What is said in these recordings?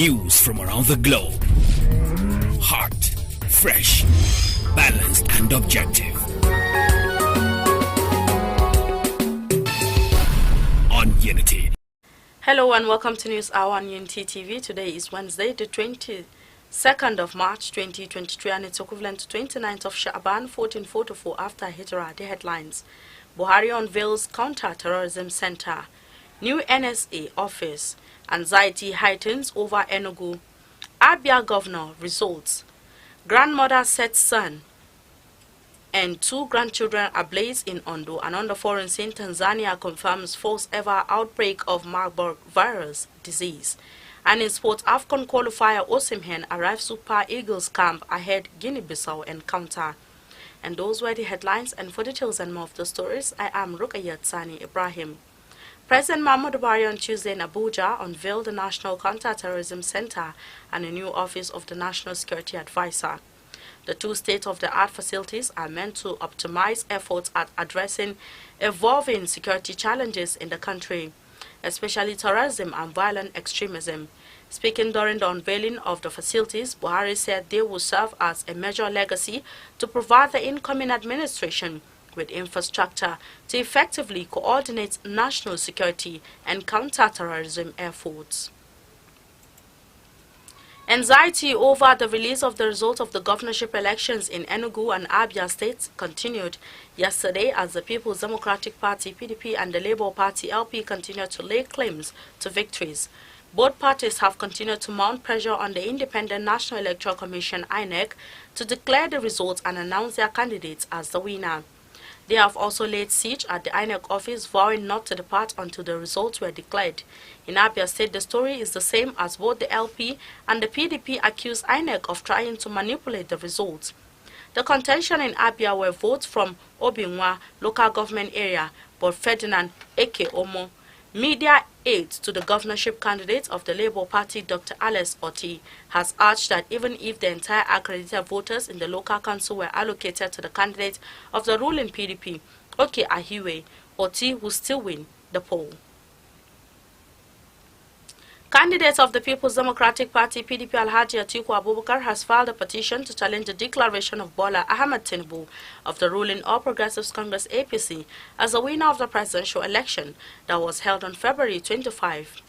News from around the globe. Hot, fresh, balanced and objective. On Unity. Hello and welcome to News Hour on Unity TV. Today is Wednesday, the 22nd of March 2023, and it's equivalent to 29th of Sha'ban 1444 after Hijrah. The headlines: Buhari unveils counter-terrorism center. New NSA office. Anxiety heightens over Enugu. Abia governor results. Grandmother said son and 2 grandchildren ablaze in Ondo. And under foreign scene, Tanzania confirms first ever outbreak of Marburg virus disease. And in sports, AFCON qualifier Osimhen arrives Super Eagles camp ahead Guinea-Bissau encounter. And those were the headlines, and for details and more of the stories, I am Rukayat Sani Ibrahim. President Muhammadu Buhari on Tuesday in Abuja unveiled the National Counter-Terrorism Center and a new office of the National Security Advisor. The 2 state-of-the-art facilities are meant to optimize efforts at addressing evolving security challenges in the country, especially terrorism and violent extremism. Speaking during the unveiling of the facilities, Buhari said they will serve as a major legacy to provide the incoming administration with infrastructure to effectively coordinate national security and counter-terrorism efforts. Anxiety over the release of the results of the governorship elections in Enugu and Abia states continued yesterday as the People's Democratic Party (PDP) and the Labour Party (LP) continued to lay claims to victories. Both parties have continued to mount pressure on the Independent National Electoral Commission (INEC) to declare the results and announce their candidates as the winner. They have also laid siege at the INEC office, vowing not to depart until the results were declared. In Abia State, the story is the same, as both the LP and the PDP accuse INEC of trying to manipulate the results. The contention in Abia were votes from Obinwa local government area, but Ferdinand Eke Omo, media aide to the governorship candidate of the Labour Party, Dr. Alex Oti, has urged that even if the entire accredited voters in the local council were allocated to the candidate of the ruling PDP, Oke Ahiwe, Oti will still win the poll. Candidate of the People's Democratic Party (PDP) Alhaji Atiku Abubakar has filed a petition to challenge the declaration of Bola Ahmed Tinubu of the ruling All Progressives Congress (APC) as the winner of the presidential election that was held on February 25.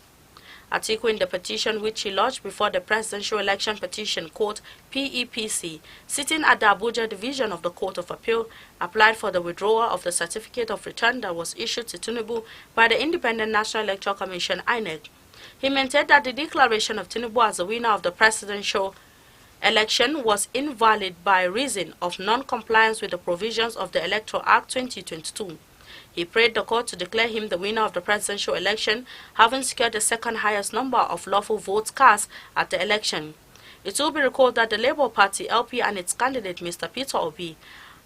Atiku, in the petition which he lodged before the Presidential Election Petition Court (PEPC), sitting at the Abuja Division of the Court of Appeal, applied for the withdrawal of the certificate of return that was issued to Tinubu by the Independent National Electoral Commission (INEC). He maintained that the declaration of Tinubu as the winner of the presidential election was invalid by reason of non-compliance with the provisions of the Electoral Act 2022. He prayed the court to declare him the winner of the presidential election, having secured the second highest number of lawful votes cast at the election. It will be recalled that the Labour Party (LP) and its candidate, Mr. Peter Obi,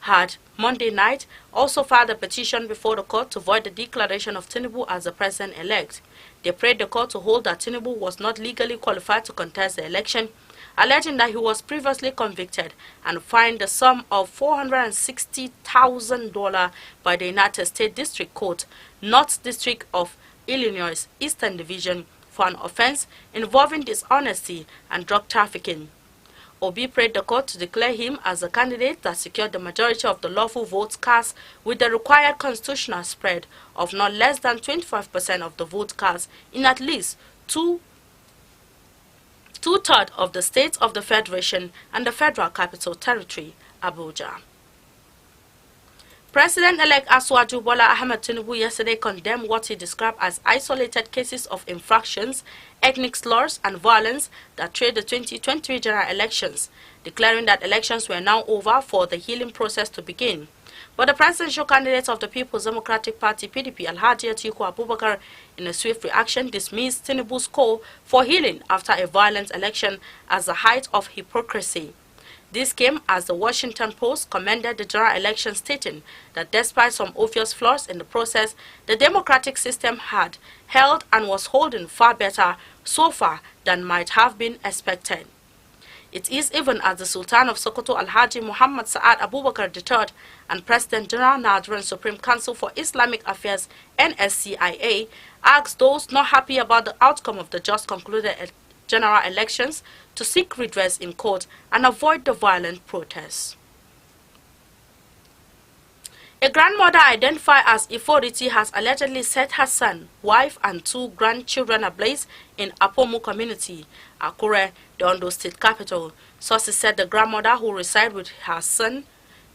had Monday night also filed a petition before the court to void the declaration of Tinubu as the president-elect. They prayed the court to hold that Tinubu was not legally qualified to contest the election, alleging that he was previously convicted and fined the sum of $460,000 by the United States District Court, North District of Illinois Eastern Division, for an offense involving dishonesty and drug trafficking. Obi prayed the court to declare him as the candidate that secured the majority of the lawful votes cast with the required constitutional spread of not less than 25% of the votes cast in at least two-thirds of the states of the Federation and the Federal Capital Territory, Abuja. President-elect Asiwaju Bola Ahmed Tinubu yesterday condemned what he described as isolated cases of infractions, ethnic slurs and violence that triggered the 2023 general elections, declaring that elections were now over for the healing process to begin. But the presidential candidate of the People's Democratic Party (PDP) Alhaji Atiku Abubakar, in a swift reaction, dismissed Tinubu's call for healing after a violent election as the height of hypocrisy. This came as the Washington Post commended the general election, stating that despite some obvious flaws in the process, the democratic system had held and was holding far better so far than might have been expected. It is even as the Sultan of Sokoto Alhaji Muhammad Sa'ad Abubakar III and President General Nigerian Supreme Council for Islamic Affairs (NSCIA) asked those not happy about the outcome of the just concluded general elections to seek redress in court and avoid the violent protests. A grandmother identified as Iforiti has allegedly set her son, wife and 2 grandchildren ablaze in Apomu community, Akwai, the Ondo State capital. Sources said the grandmother, who resides with her son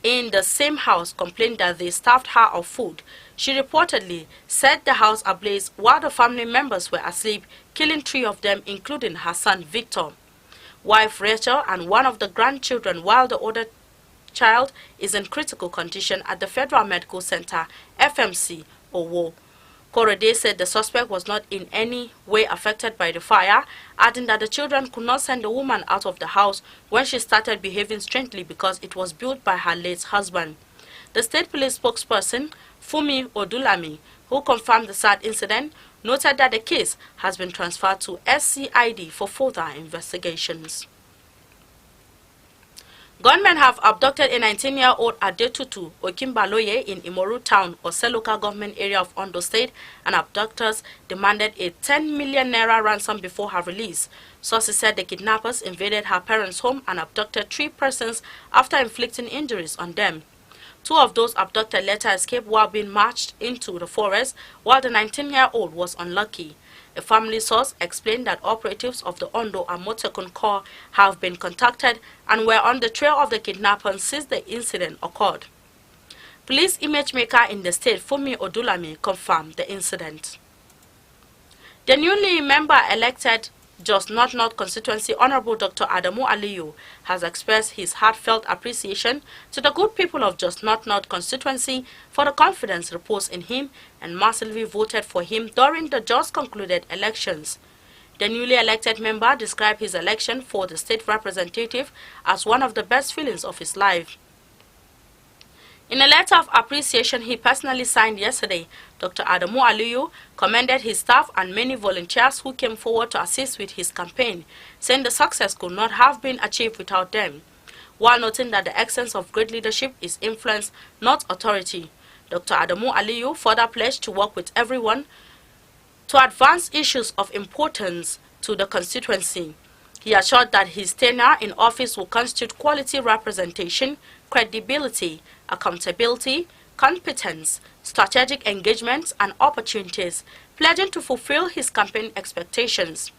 in the same house, complained that they starved her of food. She reportedly set the house ablaze while the family members were asleep, killing 3 of them, including her son Victor, wife Rachel, and one of the grandchildren, while the other child is in critical condition at the Federal Medical Center, FMC, Owo. Korede said the suspect was not in any way affected by the fire, adding that the children could not send the woman out of the house when she started behaving strangely because it was built by her late husband. The state police spokesperson, Fumi Odulami, who confirmed the sad incident, noted that the case has been transferred to SCID for further investigations. Gunmen have abducted a 19-year-old Adetutu Okimbaloye in Imoru Town, Ose local government area of Ondo State, and abductors demanded a 10 million naira ransom before her release. Sources said the kidnappers invaded her parents' home and abducted 3 persons after inflicting injuries on them. 2 of those abducted later escaped while being marched into the forest, while the 19-year-old was unlucky. A family source explained that operatives of the Ondo and Motekun Corps have been contacted and were on the trail of the kidnappers since the incident occurred. Police image maker in the state, Fumi Odulami, confirmed the incident. The newly member-elected Jos North constituency, Honorable Dr. Adamu Aliyu, has expressed his heartfelt appreciation to the good people of Jos North constituency for the confidence reposed in him and massively voted for him during the just concluded elections. The newly elected member described his election for the state representative as one of the best feelings of his life. In a letter of appreciation he personally signed yesterday, Dr. Adamu Aliyu commended his staff and many volunteers who came forward to assist with his campaign, saying the success could not have been achieved without them, while noting that the essence of great leadership is influence, not authority. Dr. Adamu Aliyu further pledged to work with everyone to advance issues of importance to the constituency. He assured that his tenure in office will constitute quality representation, credibility, accountability, competence, strategic engagements, and opportunities, pledging to fulfill his campaign expectations.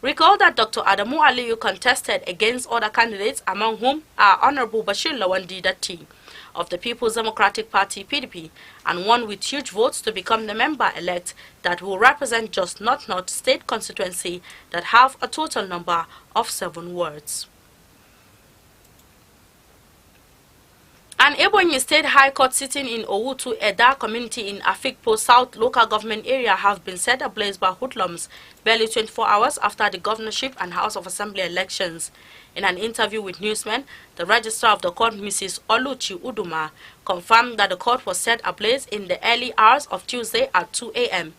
Recall that Dr. Adamu Aliyu contested against other candidates, among whom are Honorable Bashir Lawandi Datti of the People's Democratic Party (PDP), and won with huge votes to become the member-elect that will represent Jos North State constituency that have a total number of 7 wards. An Ebonyi State High Court sitting in Owutu Eda community in Afikpo South local government area have been set ablaze by hoodlums barely 24 hours after the governorship and House of Assembly elections. In an interview with newsmen, the registrar of the court, Mrs. Oluchi Uduma, confirmed that the court was set ablaze in the early hours of Tuesday at 2 a.m.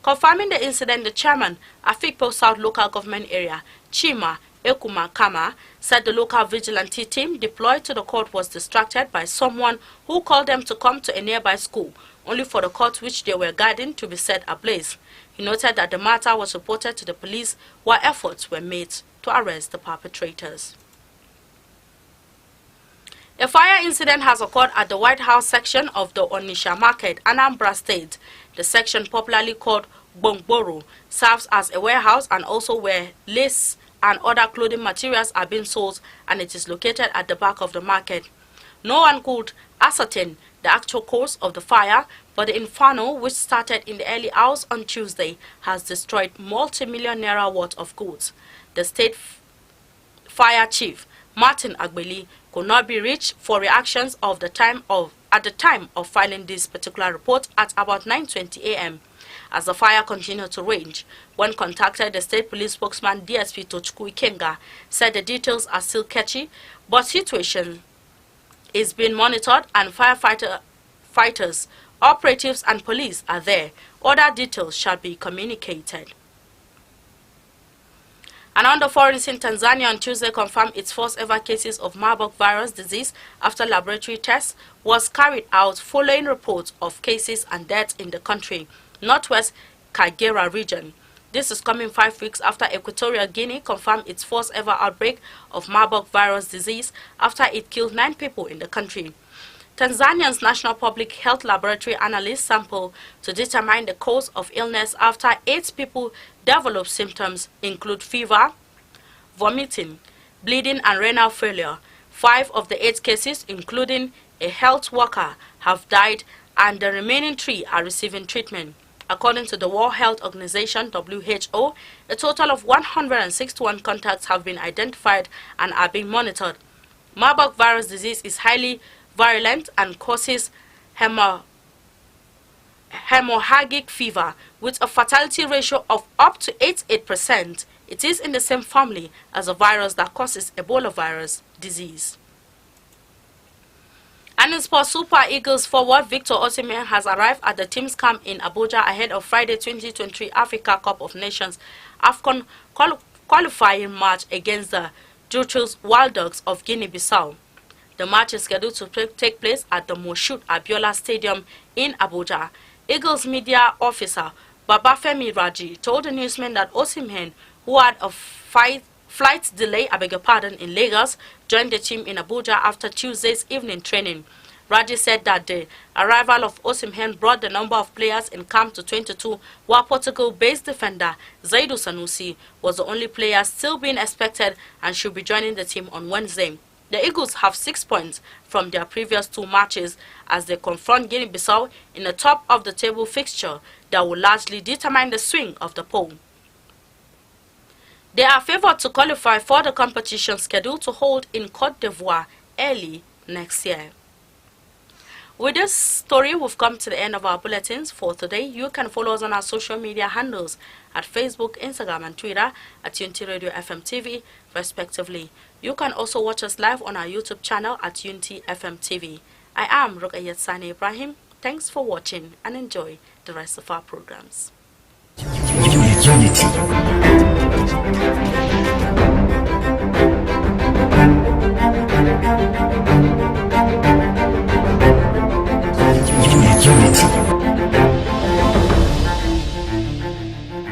Confirming the incident, the chairman, Afikpo South local government area, Chima Ekuma Kama, said the local vigilante team deployed to the court was distracted by someone who called them to come to a nearby school, only for the court which they were guarding to be set ablaze. He noted that the matter was reported to the police while efforts were made to arrest the perpetrators. A fire incident has occurred at the White House section of the Onitsha Market, Anambra State. The section, popularly called Bongboro, serves as a warehouse and also where lace and other clothing materials are being sold, and it is located at the back of the market. No one could ascertain the actual cause of the fire, but the inferno, which started in the early hours on Tuesday, has destroyed multi-million naira worth of goods. The state fire chief, Martin Agbeli, could not be reached for reactions at the time of filing this particular report at about 9:20 a.m. as the fire continued to rage. When contacted, the state police spokesman DSP Tochukwu Ikenga said the details are still sketchy, but situation is being monitored and firefighters, operatives and police are there. Other details shall be communicated. And on the foreign scene, Tanzania on Tuesday confirmed its first ever cases of Marburg virus disease after laboratory tests was carried out following reports of cases and deaths in the country, northwest Kagera region. This is coming 5 weeks after Equatorial Guinea confirmed its first ever outbreak of Marburg virus disease after it killed 9 people in the country. Tanzania's National Public Health Laboratory analyzed sample to determine the cause of illness after 8 people developed symptoms include fever, vomiting, bleeding and renal failure. 5 of the 8 cases, including a health worker, have died and the remaining 3 are receiving treatment. According to the World Health Organization (WHO), a total of 161 contacts have been identified and are being monitored. Marburg virus disease is highly virulent and causes hemorrhagic fever with a fatality ratio of up to 88%. It is in the same family as a virus that causes Ebola virus disease. And in sports, Super Eagles forward Victor Osimhen has arrived at the team's camp in Abuja ahead of Friday 2023 Africa Cup of Nations AFCON qualifying match against the Jutros Wild Dogs of Guinea-Bissau. The match is scheduled to take place at the Moshood Abiola Stadium in Abuja. Eagles media officer Babafemi Raji told the newsman that Osimhen, who had a flight delay in Lagos, joined the team in Abuja after Tuesday's evening training. Raji said that the arrival of Osimhen brought the number of players in camp to 22, while Portugal-based defender Zaidu Sanusi was the only player still being expected and should be joining the team on Wednesday. The Eagles have 6 points from their previous 2 matches as they confront Guinea-Bissau in a top-of-the-table fixture that will largely determine the swing of the poll. They are favored to qualify for the competition scheduled to hold in Côte d'Ivoire early next year. With this story, we've come to the end of our bulletins for today. You can follow us on our social media handles at Facebook, Instagram and Twitter at Unity Radio FM TV, respectively. You can also watch us live on our YouTube channel at Unity FM TV. I am Rukayat Sani Ibrahim. Thanks for watching and enjoy the rest of our programs.